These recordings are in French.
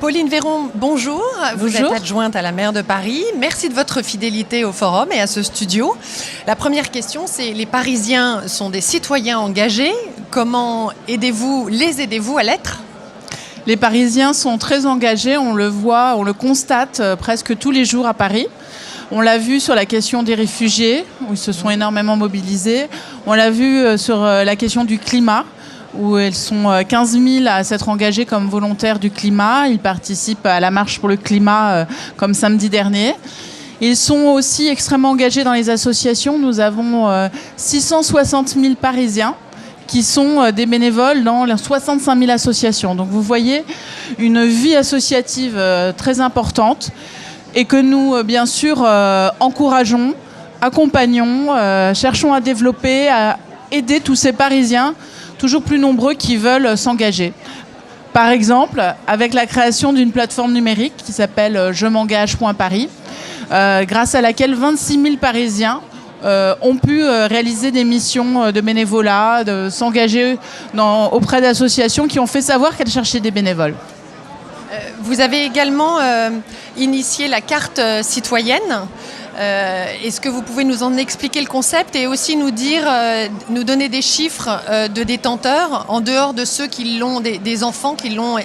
Pauline Véron, bonjour. Vous Bonjour. êtes adjointe à la maire de Paris. Merci de votre fidélité au forum et à ce studio. La première question, c'est les Parisiens sont des citoyens engagés. Comment les aidez-vous à l'être ? Les Parisiens sont très engagés, on le voit, on le constate presque tous les jours à Paris. On l'a vu sur la question des réfugiés, où ils se sont énormément mobilisés. On l'a vu sur la question du climat, où elles sont 15 000 à s'être engagées comme volontaires du climat. Ils participent à la marche pour le climat comme samedi dernier. Ils sont aussi extrêmement engagés dans les associations. Nous avons 660 000 Parisiens qui sont des bénévoles dans les 65 000 associations. Donc vous voyez une vie associative très importante et que nous, bien sûr, encourageons, accompagnons, cherchons à développer, à aider tous ces Parisiens toujours plus nombreux qui veulent s'engager. Par exemple, avec la création d'une plateforme numérique qui s'appelle jemengage.paris, grâce à laquelle 26 000 Parisiens ont pu réaliser des missions de bénévolat, de s'engager auprès d'associations qui ont fait savoir qu'elles cherchaient des bénévoles. Vous avez également initié la carte citoyenne. Est-ce que vous pouvez nous en expliquer le concept et aussi nous donner des chiffres de détenteurs en dehors de ceux qui l'ont, des enfants qui l'ont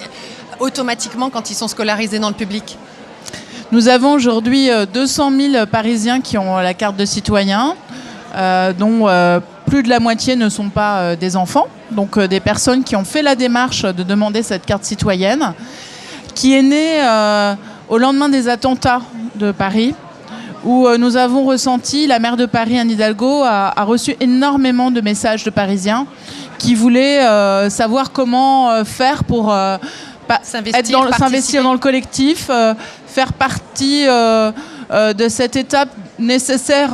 automatiquement quand ils sont scolarisés dans le public ? Nous avons aujourd'hui 200 000 Parisiens qui ont la carte de citoyen, dont plus de la moitié ne sont pas des enfants, donc des personnes qui ont fait la démarche de demander cette carte citoyenne, qui est née au lendemain des attentats de Paris, où nous avons ressenti, la maire de Paris, Anne Hidalgo, a reçu énormément de messages de Parisiens qui voulaient savoir comment faire pour s'investir dans le collectif, faire partie de cette étape nécessaire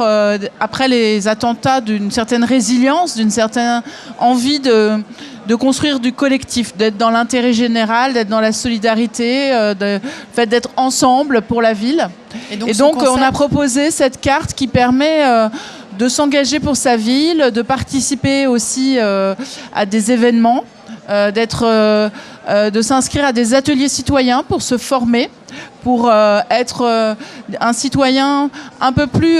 après les attentats, d'une certaine résilience, d'une certaine envie de construire du collectif, d'être dans l'intérêt général, d'être dans la solidarité, d'être ensemble pour la ville. Et donc on a proposé cette carte qui permet de s'engager pour sa ville, de participer aussi à des événements, de s'inscrire à des ateliers citoyens pour se former, pour être un citoyen un peu plus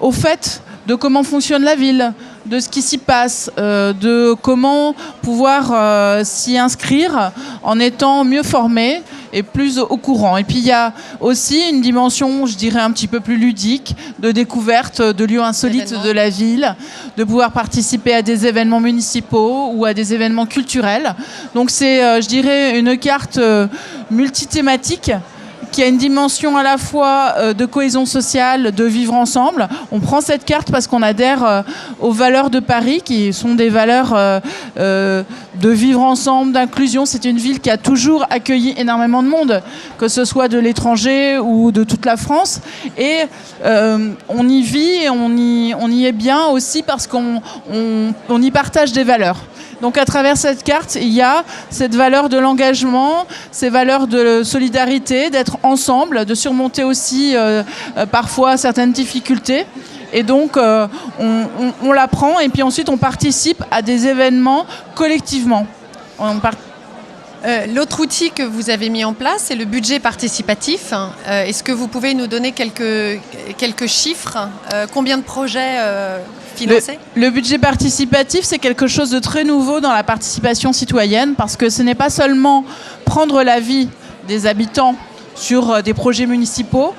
au fait de comment fonctionne la ville, de ce qui s'y passe, de comment pouvoir s'y inscrire en étant mieux formé et plus au courant. Et puis il y a aussi une dimension, je dirais, un petit peu plus ludique, de découverte de lieux insolites de la ville, de pouvoir participer à des événements municipaux ou à des événements culturels. Donc c'est, je dirais, une carte multithématique qui a une dimension à la fois de cohésion sociale, de vivre ensemble. On prend cette carte parce qu'on adhère aux valeurs de Paris, qui sont des valeurs de vivre ensemble, d'inclusion. C'est une ville qui a toujours accueilli énormément de monde, que ce soit de l'étranger ou de toute la France. Et on y vit et on y est bien aussi parce qu'on y partage des valeurs. Donc à travers cette carte, il y a cette valeur de l'engagement, ces valeurs de solidarité, d'être ensemble, de surmonter aussi parfois certaines difficultés. Et donc on la prend et puis ensuite on participe à des événements collectivement. L'autre outil que vous avez mis en place, c'est le budget participatif. Est-ce que vous pouvez nous donner quelques chiffres ? Combien de projets financés ? Le budget participatif, c'est quelque chose de très nouveau dans la participation citoyenne, parce que ce n'est pas seulement prendre l'avis des habitants sur des projets municipaux,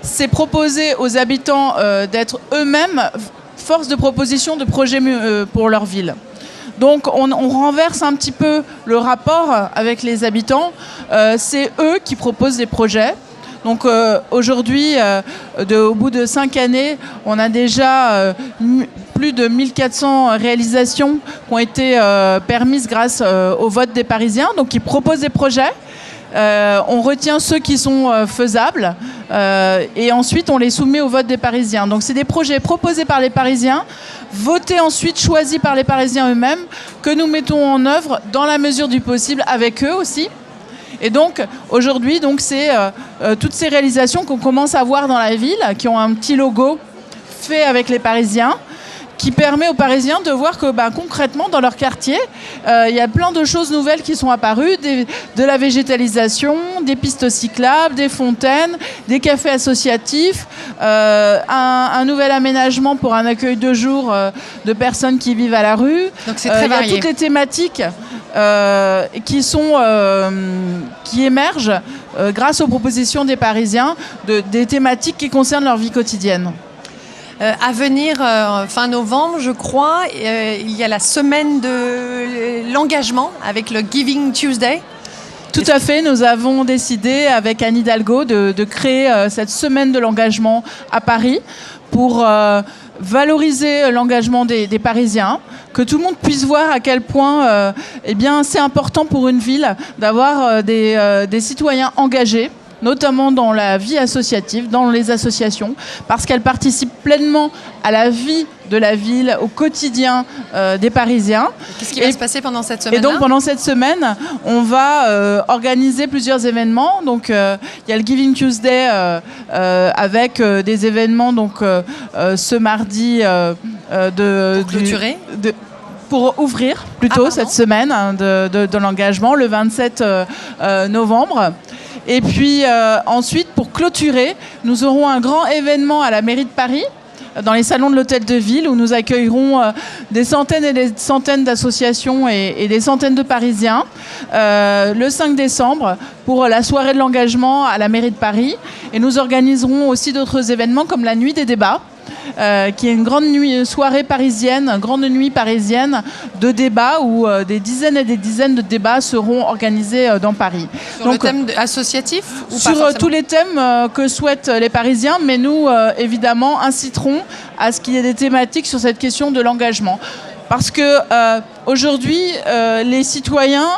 c'est proposer aux habitants d'être eux-mêmes force de proposition de projets pour leur ville. Donc on renverse un petit peu le rapport avec les habitants. C'est eux qui proposent des projets. Donc aujourd'hui, au bout de 5 années, on a déjà plus de 1400 réalisations qui ont été permises grâce au vote des Parisiens. Donc ils proposent des projets. On retient ceux qui sont faisables et ensuite on les soumet au vote des Parisiens. Donc c'est des projets proposés par les Parisiens, votés ensuite, choisis par les Parisiens eux-mêmes, que nous mettons en œuvre dans la mesure du possible avec eux aussi. Et donc aujourd'hui, c'est toutes ces réalisations qu'on commence à voir dans la ville, qui ont un petit logo fait avec les Parisiens, qui permet aux Parisiens de voir que concrètement, dans leur quartier, il y a plein de choses nouvelles qui sont apparues, de la végétalisation, des pistes cyclables, des fontaines, des cafés associatifs, un nouvel aménagement pour un accueil de jour de personnes qui vivent à la rue. Donc c'est très varié. Il y a toutes les thématiques qui émergent grâce aux propositions des Parisiens, des thématiques qui concernent leur vie quotidienne. À venir, fin novembre, je crois, il y a la semaine de l'engagement avec le Giving Tuesday. Tout à fait, nous avons décidé avec Anne Hidalgo de créer cette semaine de l'engagement à Paris pour valoriser l'engagement des Parisiens, que tout le monde puisse voir à quel point c'est important pour une ville d'avoir des citoyens engagés, notamment dans la vie associative, dans les associations, parce qu'elles participent pleinement à la vie de la ville, au quotidien des Parisiens. Qu'est-ce qui va se passer pendant cette semaine-là ? Et donc pendant cette semaine, on va organiser plusieurs événements. Donc il y a le Giving Tuesday avec des événements ce mardi clôturer pour ouvrir plutôt cette semaine de l'engagement, le 27 novembre. Et puis ensuite, pour clôturer, nous aurons un grand événement à la mairie de Paris, dans les salons de l'Hôtel de Ville, où nous accueillerons des centaines et des centaines d'associations et des centaines de Parisiens, le 5 décembre, pour la soirée de l'engagement à la mairie de Paris. Et nous organiserons aussi d'autres événements, comme la nuit des débats, qui est une grande soirée parisienne, une grande nuit parisienne de débats où des dizaines et des dizaines de débats seront organisés dans Paris. Sur le thème associatif ou sur pas tous les thèmes que souhaitent les Parisiens, mais nous, évidemment, inciterons à ce qu'il y ait des thématiques sur cette question de l'engagement. Parce que aujourd'hui, les citoyens,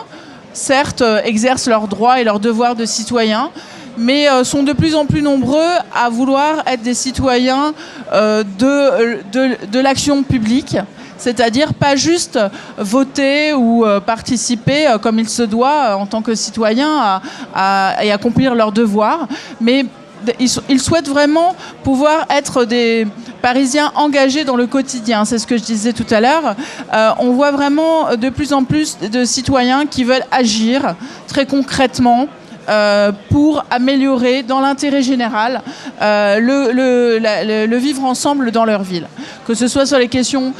certes, exercent leurs droits et leurs devoirs de citoyens, mais sont de plus en plus nombreux à vouloir être des citoyens de l'action publique, c'est-à-dire pas juste voter ou participer comme il se doit en tant que citoyen et accomplir leurs devoirs, mais ils souhaitent vraiment pouvoir être des Parisiens engagés dans le quotidien. C'est ce que je disais tout à l'heure. On voit vraiment de plus en plus de citoyens qui veulent agir très concrètement pour améliorer dans l'intérêt général le vivre ensemble dans leur ville. Que ce soit sur les questions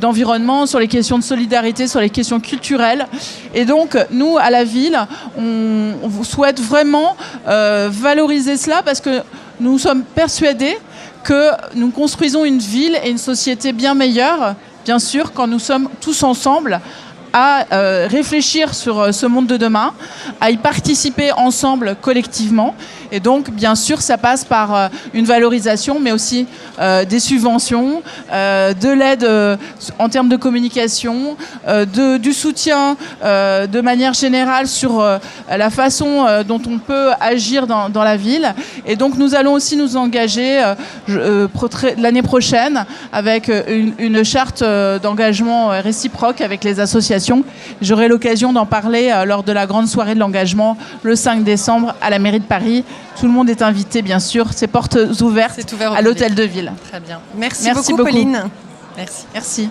d'environnement, sur les questions de solidarité, sur les questions culturelles. Et donc, nous, à la ville, on souhaite vraiment valoriser cela parce que nous sommes persuadés que nous construisons une ville et une société bien meilleure, bien sûr, quand nous sommes tous ensemble à réfléchir sur ce monde de demain, à y participer ensemble collectivement. Et donc, bien sûr, ça passe par une valorisation, mais aussi des subventions, de l'aide en termes de communication, du soutien de manière générale sur la façon dont on peut agir dans la ville. Et donc, nous allons aussi nous engager l'année prochaine avec une charte d'engagement réciproque avec les associations. J'aurai l'occasion d'en parler lors de la grande soirée de l'engagement le 5 décembre à la mairie de Paris. Tout le monde est invité, bien sûr. C'est portes ouvertes à l'Hôtel de Ville. Très bien. Merci beaucoup, Pauline. Merci. Merci.